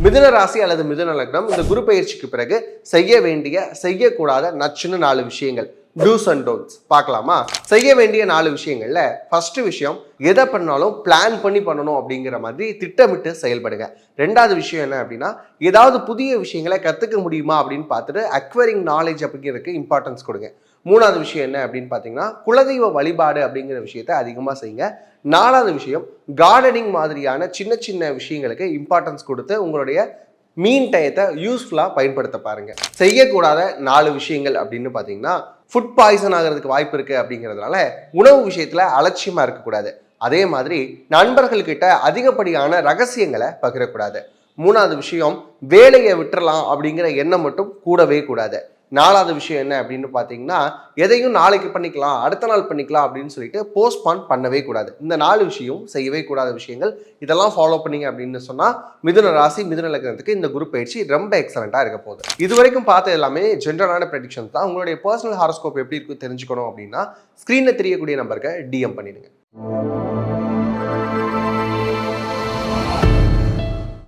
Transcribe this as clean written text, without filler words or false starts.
மிதுன ராசி அல்லது மிதுன லக்னம் இந்த குரு பயிற்சிக்கு பிறகு செய்ய வேண்டிய செய்யக்கூடாத நச்சுன்னு 4 விஷயங்கள், டூஸ் அண்ட் டோன்ட்ஸ் பார்க்கலாமா? செய்ய வேண்டிய 4 விஷயங்கள்ல ஃபர்ஸ்ட் விஷயம், எதை பண்ணாலும் பிளான் பண்ணி பண்ணணும் அப்படிங்கிற மாதிரி திட்டமிட்டு செயல்படுங்க. ரெண்டாவது விஷயம் என்ன அப்படின்னா, ஏதாவது புதிய விஷயங்களை கற்றுக்க முடியுமா அப்படின்னு பார்த்துட்டு அக்வயரிங் நாலேஜ் அப்படிங்கிறதுக்கு இம்பார்ட்டன்ஸ் கொடுங்க. மூணாவது விஷயம் என்ன அப்படின்னு பார்த்தீங்கன்னா, குலதெய்வ வழிபாடு அப்படிங்கிற விஷயத்தை அதிகமாக செய்யுங்க. நாலாவது விஷயம், கார்டனிங் மாதிரியான சின்ன சின்ன விஷயங்களுக்கு இம்பார்ட்டன்ஸ் கொடுத்து உங்களுடைய மீன் டயத்தை யூஸ்ஃபுல்லாக பயன்படுத்த பாருங்க. செய்யக்கூடாத 4 விஷயங்கள் அப்படின்னு பார்த்தீங்கன்னா, ஃபுட் பாய்சன் ஆகிறதுக்கு வாய்ப்பு இருக்குது அப்படிங்கிறதுனால உணவு விஷயத்தில் அலட்சியமாக இருக்கக்கூடாது. அதே மாதிரி நண்பர்கள்கிட்ட அதிகப்படியான ரகசியங்களை பகிரக்கூடாது. மூணாவது விஷயம், வேலையை விட்டுறலாம் அப்படிங்கிற எண்ணம் மட்டும் கூடவே கூடாது. நாலாவது விஷயம் என்ன அப்படின்னு பார்த்தீங்கன்னா, எதையும் நாளைக்கு பண்ணிக்கலாம், அடுத்த நாள் பண்ணிக்கலாம் அப்படின்னு சொல்லிட்டு போஸ்ட்பான் பண்ணவே கூடாது. இந்த 4 விஷயம் செய்யவே கூடாத விஷயங்கள். இதெல்லாம் ஃபாலோ பண்ணீங்க அப்படின்னு சொன்னால் மிதுன ராசி மிதுன லக்னத்துக்கு இந்த குரு பயிற்சி ரொம்ப எக்ஸலண்ட்டாக இருக்க போகுது. இது வரைக்கும் பார்த்த எல்லாமே ஜென்ரலான ப்ரெடிக்ஷன்ஸ் தான். உங்களுடைய பர்சனல் ஹாரோஸ்கோப் எப்படி இருக்கு தெரிஞ்சுக்கணும் அப்படின்னா ஸ்க்ரீனில் தெரியக்கூடிய நம்பருக்கு டிஎம் பண்ணிடுங்க.